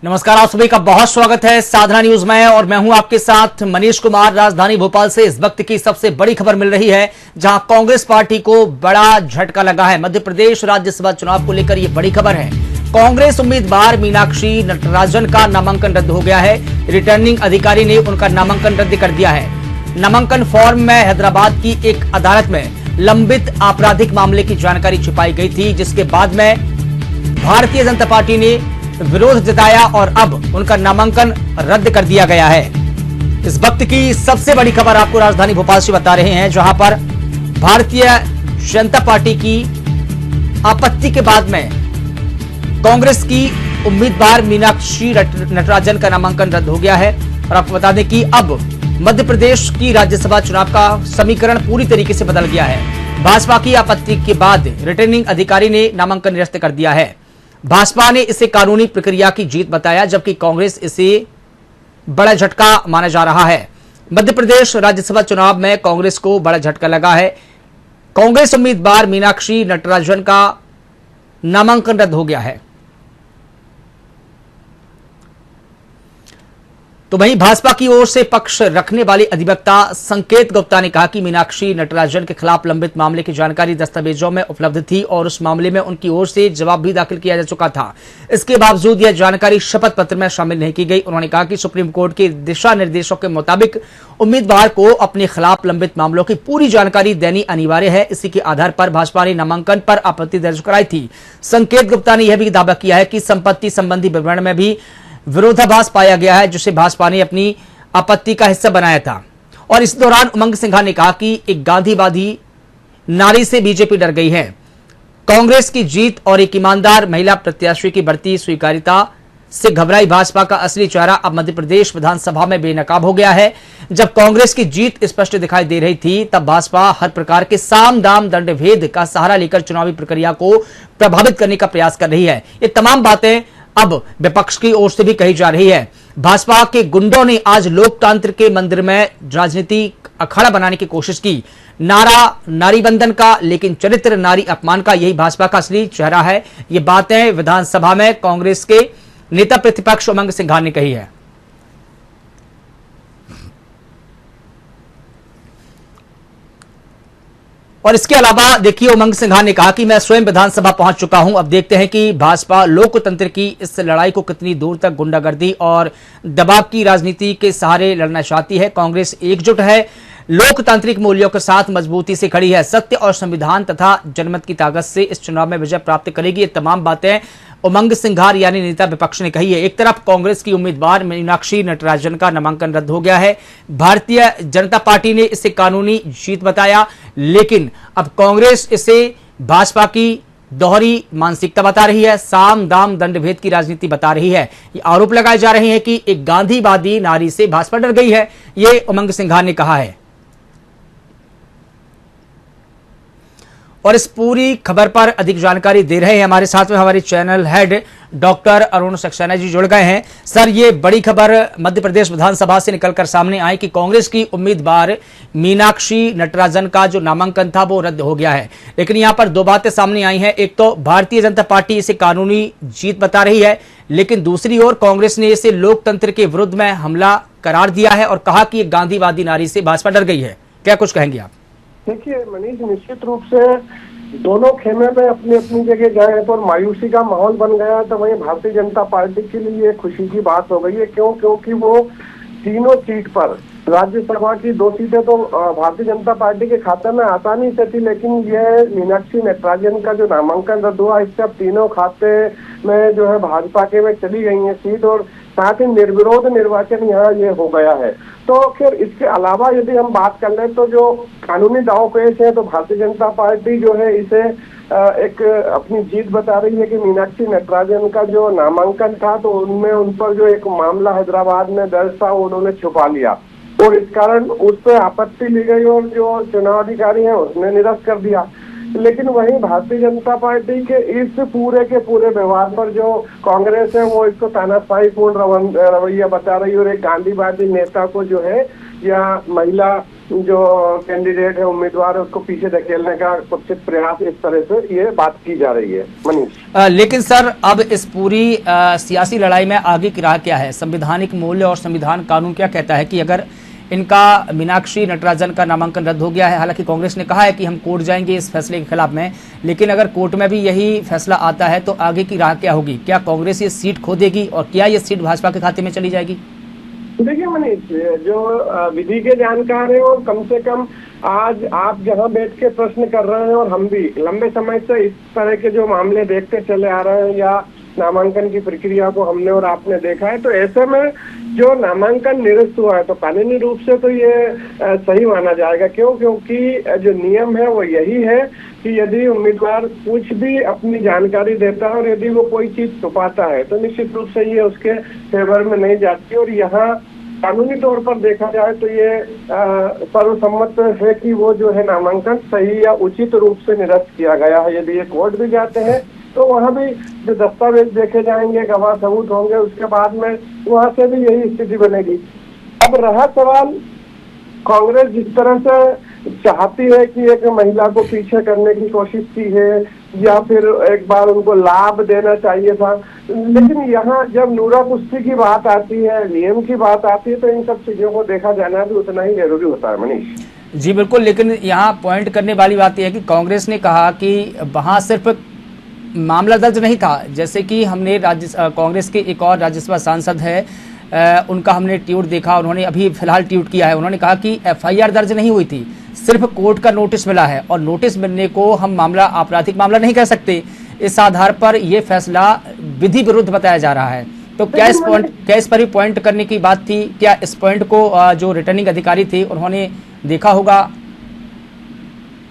नमस्कार, आप सभी का बहुत स्वागत है साधना न्यूज में और मैं हूं आपके साथ मनीष कुमार। राजधानी भोपाल से इस वक्त की सबसे बड़ी खबर मिल रही है, जहां कांग्रेस पार्टी को बड़ा झटका लगा है। मध्य प्रदेश राज्यसभा चुनाव को लेकर यह बड़ी खबर है। कांग्रेस उम्मीदवार मीनाक्षी नटराजन का नामांकन रद्द हो गया है। रिटर्निंग अधिकारी ने उनका नामांकन रद्द कर दिया है। नामांकन फॉर्म में हैदराबाद की एक अदालत में लंबित आपराधिक मामले की जानकारी छिपाई गई थी, जिसके बाद में भारतीय जनता पार्टी ने विरोध जताया और अब उनका नामांकन रद्द कर दिया गया है। इस वक्त की सबसे बड़ी खबर आपको राजधानी भोपाल से बता रहे हैं, जहां पर भारतीय जनता पार्टी की आपत्ति के बाद में कांग्रेस की उम्मीदवार मीनाक्षी नटराजन का नामांकन रद्द हो गया है। और आपको बता दें कि अब मध्य प्रदेश की राज्यसभा चुनाव का समीकरण पूरी तरीके से बदल गया है। भाजपा की आपत्ति के बाद रिटर्निंग अधिकारी ने नामांकन निरस्त कर दिया है। भाजपा ने इसे कानूनी प्रक्रिया की जीत बताया, जबकि कांग्रेस इसे बड़ा झटका माना जा रहा है। मध्य प्रदेश राज्यसभा चुनाव में कांग्रेस को बड़ा झटका लगा है। कांग्रेस उम्मीदवार मीनाक्षी नटराजन का नामांकन रद्द हो गया है। तो वहीं भाजपा की ओर से पक्ष रखने वाले अधिवक्ता संकेत गुप्ता ने कहा कि मीनाक्षी नटराजन के खिलाफ लंबित मामले की जानकारी दस्तावेजों में उपलब्ध थी और उस मामले में उनकी ओर से जवाब भी दाखिल किया जा चुका था। इसके बावजूद यह जानकारी शपथ पत्र में शामिल नहीं की गई। उन्होंने कहा कि सुप्रीम कोर्ट के दिशा निर्देशों के मुताबिक उम्मीदवार को अपने खिलाफ लंबित मामलों की पूरी जानकारी देनी अनिवार्य है। इसी के आधार पर भाजपा ने नामांकन पर आपत्ति दर्ज कराई थी। संकेत गुप्ता ने यह भी दावा किया है कि संपत्ति संबंधी विवरण में भी विरोधाभास पाया गया है, जिसे भाजपा ने अपनी आपत्ति का हिस्सा बनाया था। और इस दौरान उमंग सिंघा ने कहा कि एक गांधीवादी नारी से बीजेपी डर गई है। कांग्रेस की जीत और एक ईमानदार महिला प्रत्याशी की बढ़ती स्वीकार्यता से घबराई भाजपा का असली चेहरा अब मध्य प्रदेश विधानसभा में बेनकाब हो गया है। जब कांग्रेस की जीत स्पष्ट दिखाई दे रही थी, तब भाजपा हर प्रकार के साम दाम दंड भेद का सहारा लेकर चुनावी प्रक्रिया को प्रभावित करने का प्रयास कर रही है। ये तमाम बातें अब विपक्ष की ओर से भी कही जा रही है। भाजपा के गुंडों ने आज लोकतंत्र के मंदिर में राजनीतिक अखाड़ा बनाने की कोशिश की। नारा नारी बंधन का, लेकिन चरित्र नारी अपमान का। यही भाजपा का असली चेहरा है। ये बातें विधानसभा में कांग्रेस के नेता प्रतिपक्ष उमंग सिंघा ने कही है। और इसके अलावा देखिए, उमंग सिंघा ने कहा कि मैं स्वयं विधानसभा पहुंच चुका हूं। अब देखते हैं कि भाजपा लोकतंत्र की इस लड़ाई को कितनी दूर तक गुंडागर्दी और दबाव की राजनीति के सहारे लड़ना चाहती है। कांग्रेस एकजुट है, लोकतांत्रिक मूल्यों के साथ मजबूती से खड़ी है। सत्य और संविधान तथा जनमत की ताकत से इस चुनाव में विजय प्राप्त करेगी। ये तमाम बातें उमंग सिंघार यानी नेता विपक्ष ने कही है। एक तरफ कांग्रेस की उम्मीदवार मीनाक्षी नटराजन का नामांकन रद्द हो गया है। भारतीय जनता पार्टी ने इसे कानूनी जीत बताया, लेकिन अब कांग्रेस इसे भाजपा की दोहरी मानसिकता बता रही है, साम दाम दंड भेद की राजनीति बता रही है। ये आरोप लगाए जा रहे हैं कि एक गांधीवादी नारी से भाजपा डर गई है। ये उमंग सिंघार ने कहा है। और इस पूरी खबर पर अधिक जानकारी दे रहे हैं हमारे साथ में हमारे channel head doctor Arun Saxena ji जुड़ गए हैं। सर, ये बड़ी खबर मध्य प्रदेश विधानसभा से निकलकर सामने आई कि कांग्रेस की उम्मीदवार मीनाक्षी नटराजन का जो नामांकन था वो रद्द हो गया है। लेकिन यहां पर दो बातें सामने आई हैं। एक तो भारतीय जनता पार्टी इसे कानूनी जीत बता रही है, लेकिन दूसरी ओर कांग्रेस ने इसे लोकतंत्र के विरुद्ध में हमला करार दिया है और कहा कि एक गांधीवादी नारी से भाजपा डर गई है। क्या कुछ कहेंगे आप? देखिए मनीष, निश्चित रूप से दोनों खेमे में अपनी अपनी जगह गए तो मायूसी का माहौल बन गया। तो वहीं भारतीय जनता पार्टी के लिए खुशी की बात हो गई है। क्योंकि वो तीनों सीट पर राज्यसभा की 2 सीटें तो भारतीय जनता पार्टी के खाते में आसानी से थी, लेकिन ये मीनाक्षी नटराजन का जो नामांकन रद्द हुआ, इससे अब तीनों खाते में जो है भाजपा के में चली गई है सीट और साथ ही निर्विरोध निर्वाचन यहाँ ये हो गया है। तो फिर इसके अलावा यदि हम बात कर लें तो जो कानूनी दाव पेश है, तो भारतीय जनता पार्टी जो है इसे एक अपनी जीत बता रही है कि मीनाक्षी नटराजन का जो नामांकन था तो उनमें उन पर जो एक मामला हैदराबाद में दर्ज था उन्होंने छुपा लिया और इस कारण उस पर आपत्ति ली गई और जो चुनाव अधिकारी है उसने निरस्त कर दिया। लेकिन वहीं भारतीय जनता पार्टी के इस पूरे के पूरे व्यवहार पर जो कांग्रेस है वो इसको तानाशाहीपूर्ण रवैया बता रही है और एक गांधीवादी नेता को जो है या महिला जो कैंडिडेट है, उम्मीदवार है, उसको पीछे धकेलने का कुछ प्रयास इस तरह से ये बात की जा रही है मनीष। लेकिन सर, अब इस पूरी सियासी लड़ाई में आगे की राह क्या है? संवैधानिक मूल्य और संविधान कानून क्या कहता है कि अगर इनका मीनाक्षी नटराजन का नामांकन रद्द हो गया है, हालांकि कांग्रेस ने कहा है कि हम कोर्ट जाएंगे इस फैसले के खिलाफ में, लेकिन अगर कोर्ट में भी यही फैसला आता है तो आगे की राह क्या होगी? क्या कांग्रेस ये सीट खो देगी और क्या ये सीट भाजपा के खाते में चली जाएगी? देखिए मनीष, जो विधि के जानकार हैं और कम से कम आज आप जहां बैठ के प्रश्न कर रहे हैं और हम भी लंबे समय से इस तरह के जो मामले देखते चले आ रहे हैं या नामांकन की प्रक्रिया को हमने और आपने देखा है, तो ऐसे में जो नामांकन निरस्त हुआ है तो कानूनी रूप से तो ये सही माना जाएगा। क्यों? क्योंकि जो नियम है वो यही है कि यदि उम्मीदवार कुछ भी अपनी जानकारी देता है और यदि वो कोई चीज छुपाता है तो निश्चित रूप से ये उसके फेवर में नहीं जाती। और यहाँ कानूनी तौर पर देखा जाए तो ये सर्वसम्मत है कि वो जो है नामांकन सही या उचित रूप से निरस्त किया गया है। यदि ये कोर्ट भी जाते हैं तो वहाँ भी जो दस्तावेज देखे जाएंगे, गवाह सबूत होंगे, उसके बाद में वहाँ से भी यही स्थिति बनेगी। अब रहा सवाल, कांग्रेस जिस तरह से चाहती है कि एक महिला को पीछे करने की कोशिश की है या फिर एक बार उनको लाभ देना चाहिए था, लेकिन यहाँ जब नूरा कुश्ती की बात आती है, नियम की बात आती है, तो इन सब चीजों को देखा जाना भी उतना ही जरूरी होता है मनीष। जी बिल्कुल, लेकिन यहाँ पॉइंट करने वाली बात यह है कि कांग्रेस ने कहा कि वहां सिर्फ मामला दर्ज नहीं था, जैसे कि हमने कांग्रेस के एक और राज्यसभा सांसद है, उनका हमने ट्वीट देखा, उन्होंने अभी फिलहाल ट्वीट किया है, उन्होंने कहा कि एफआईआर दर्ज नहीं हुई थी, सिर्फ कोर्ट का नोटिस मिला है और नोटिस मिलने को हम मामला आपराधिक मामला नहीं कह सकते। इस आधार पर यह फैसला विधि विरुद्ध बताया जा रहा है। तो क्या इस पर भी पॉइंट करने की बात थी? क्या इस पॉइंट को जो रिटर्निंग अधिकारी थे उन्होंने देखा होगा?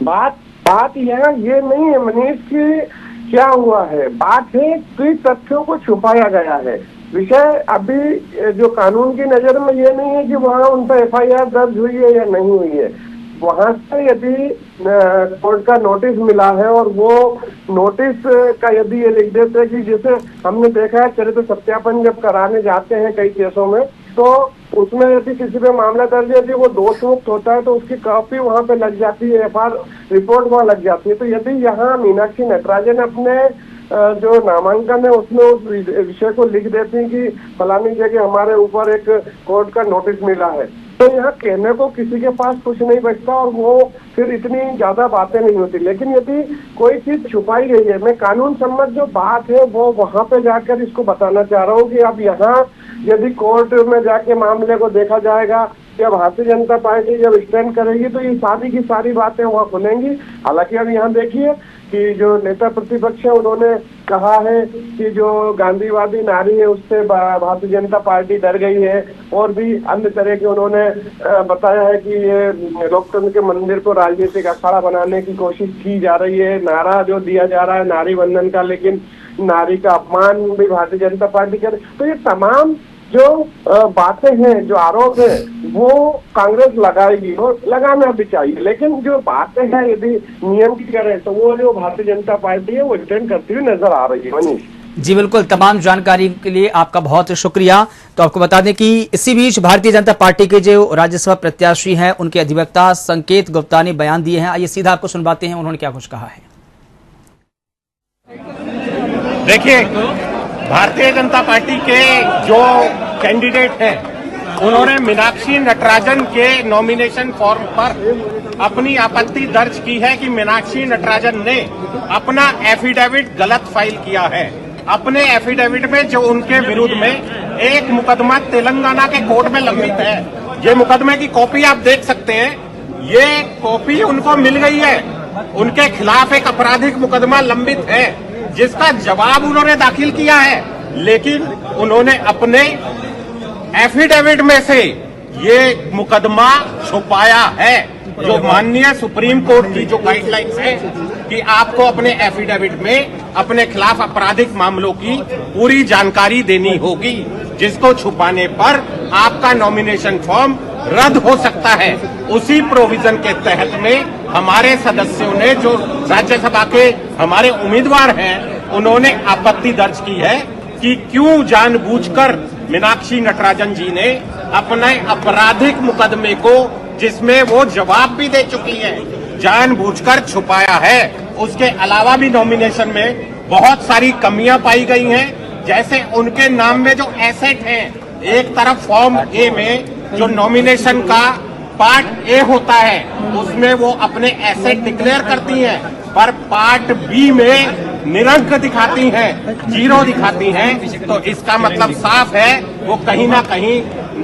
बात यह ये नहीं है मनीष की क्या हुआ है, बात है कि तथ्यों को छुपाया गया है। विषय अभी जो कानून की नजर में ये नहीं है कि वहाँ उन पर एफआईआर दर्ज हुई है या नहीं हुई है। वहां से यदि कोर्ट का नोटिस मिला है और वो नोटिस का यदि ये लिख देते हैं कि जैसे हमने देखा है चरित्र सत्यापन जब कराने जाते हैं कई केसों में, तो उसमें यदि किसी पे मामला दर्ज है, यदि वो दोष मुक्त होता है तो उसकी कॉपी वहां पे लग जाती है, एफआईआर रिपोर्ट वहां लग जाती है। तो यदि यहाँ मीनाक्षी नटराजन अपने जो नामांकन है उसमें उस विषय को लिख देती है कि फलानी जगह हमारे ऊपर एक कोर्ट का नोटिस मिला है, तो यहाँ कहने को किसी के पास कुछ नहीं बचता और वो फिर इतनी ज्यादा बातें नहीं होती। लेकिन यदि कोई चीज छुपाई गई है, मैं कानून सम्मत जो बात है वो वहां पे जाकर इसको बताना चाह रहा हूँ कि अब यहाँ यदि कोर्ट में जाके मामले को देखा जाएगा या भारतीय जनता पार्टी जब स्टैंड करेगी तो ये सारी की सारी बातें वहाँ खुलेंगी। हालांकि अब यहाँ देखिए कि जो नेता प्रतिपक्ष है उन्होंने कहा है कि जो गांधीवादी नारी है उससे भारतीय जनता पार्टी डर गई है, और भी अन्य तरह के उन्होंने बताया है कि ये लोकतंत्र के मंदिर को राजनीतिक अखाड़ा बनाने की कोशिश की जा रही है। नारा जो दिया जा रहा है नारी वंदन का, लेकिन नारी का अपमान भी भारतीय जनता पार्टी करे। तो ये तमाम जो बातें हैं, जो आरोप है, वो कांग्रेस लगाएगी और लगाना भी चाहिए। लेकिन जो बातें हैं यदि नियम की करें तो वो जो भारतीय जनता पार्टी है वो स्टैंड करती हुई नजर आ रही है मनीष। जी बिल्कुल, तमाम जानकारी के लिए आपका बहुत शुक्रिया। तो आपको बता दें कि इसी बीच भारतीय जनता पार्टी के जो राज्यसभा प्रत्याशी हैं उनके अधिवक्ता संकेत गुप्ता ने बयान दिए हैं। आइए सीधा आपको सुनवाते हैं उन्होंने क्या कुछ कहा है। देखिए, भारतीय जनता पार्टी के जो कैंडिडेट हैं उन्होंने मीनाक्षी नटराजन के नॉमिनेशन फॉर्म पर अपनी आपत्ति दर्ज की है कि मीनाक्षी नटराजन ने अपना एफिडेविट गलत फाइल किया है। अपने एफिडेविट में जो उनके विरुद्ध में एक मुकदमा तेलंगाना के कोर्ट में लंबित है, ये मुकदमे की कॉपी आप देख सकते हैं, ये कॉपी उनको मिल गई है। उनके खिलाफ एक आपराधिक मुकदमा लंबित है जिसका जवाब उन्होंने दाखिल किया है, लेकिन उन्होंने अपने एफिडेविट में से ये मुकदमा छुपाया है। जो माननीय सुप्रीम कोर्ट की जो गाइडलाइंस है कि आपको अपने एफिडेविट में अपने खिलाफ आपराधिक मामलों की पूरी जानकारी देनी होगी, जिसको छुपाने पर आपका नॉमिनेशन फॉर्म रद्द हो सकता है। उसी प्रोविजन के तहत में हमारे सदस्यों ने, जो राज्यसभा के हमारे उम्मीदवार हैं, उन्होंने आपत्ति दर्ज की है कि क्यों जानबूझकर मीनाक्षी नटराजन जी ने अपने आपराधिक मुकदमे को जिसमें वो जवाब भी दे चुकी है, जानबूझकर छुपाया है। उसके अलावा भी नॉमिनेशन में बहुत सारी कमियां पाई गई हैं, जैसे उनके नाम में जो एसेट हैं, एक तरफ फॉर्म ए में जो नॉमिनेशन का पार्ट ए होता है उसमें वो अपने एसेट डिक्लेयर करती हैं, पर पार्ट बी में निरंक दिखाती हैं, जीरो दिखाती हैं। तो इसका मतलब साफ है वो कहीं ना कहीं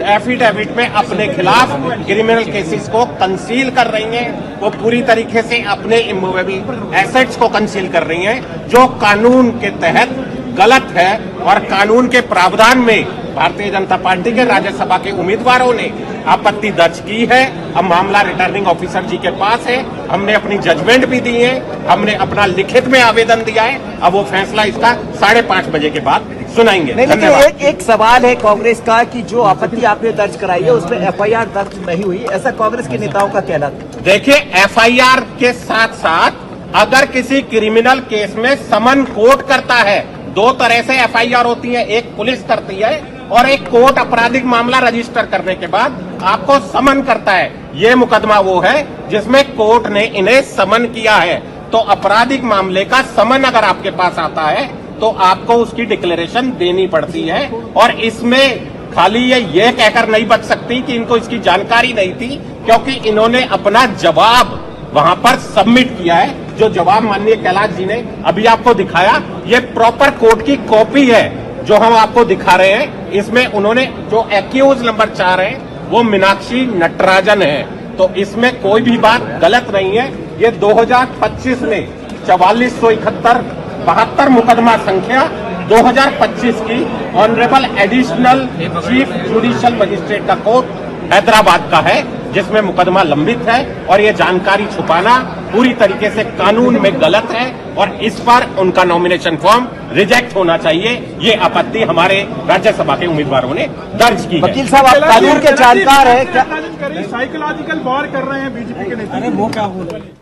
एफिडेविट में अपने खिलाफ क्रिमिनल केसेस को कंसील कर रही हैं। वो पूरी तरीके से अपने इमूवेबल एसेट्स को कंसील कर रही हैं, जो कानून के तहत गलत है। और कानून के प्रावधान में भारतीय जनता पार्टी के राज्यसभा के उम्मीदवारों ने आपत्ति दर्ज की है। अब मामला रिटर्निंग ऑफिसर जी के पास है, हमने अपनी जजमेंट भी दी है, हमने अपना लिखित में आवेदन दिया है। अब वो फैसला इसका 5:30 बजे के बाद सुनाएंगे। नहीं, लेकिन धन्यवाद। एक सवाल है कांग्रेस का कि जो आपत्ति आपने दर्ज कराई है उसमें एफआईआर दर्ज नहीं हुई, ऐसा कांग्रेस के नेताओं का कहना था। देखिए, एफआईआर के साथ साथ अगर किसी क्रिमिनल केस में समन कोर्ट करता है, दो तरह से एफआईआर होती है, एक पुलिस करती है और एक कोर्ट आपराधिक मामला रजिस्टर करने के बाद आपको समन करता है। ये मुकदमा वो है जिसमें कोर्ट ने इन्हें समन किया है। तो आपराधिक मामले का समन अगर आपके पास आता है तो आपको उसकी डिक्लेरेशन देनी पड़ती है। और इसमें खाली ये कहकर नहीं बच सकती कि इनको इसकी जानकारी नहीं थी, क्योंकि इन्होंने अपना जवाब वहां पर सबमिट किया है। जो जवाब माननीय कैलाश जी ने अभी आपको दिखाया, ये प्रॉपर कोर्ट की कॉपी है जो हम आपको दिखा रहे हैं। इसमें उन्होंने जो एक्यूज नंबर 4 है वो मीनाक्षी नटराजन है। तो इसमें कोई भी बात गलत नहीं है। ये 2025 में 4471 72 मुकदमा संख्या 2025 की honourable additional chief judicial magistrate का कोर्ट हैदराबाद का है, जिसमें मुकदमा लंबित है। और ये जानकारी छुपाना पूरी तरीके से कानून में गलत है और इस पर उनका नॉमिनेशन फॉर्म रिजेक्ट होना चाहिए। ये आपत्ति हमारे राज्यसभा के उम्मीदवारों ने दर्ज की है। वकील साहब, आप कानून के जानकार हैं क्या? साइकोलॉजिकल वॉर कर रहे हैं बीजेपी के नेता।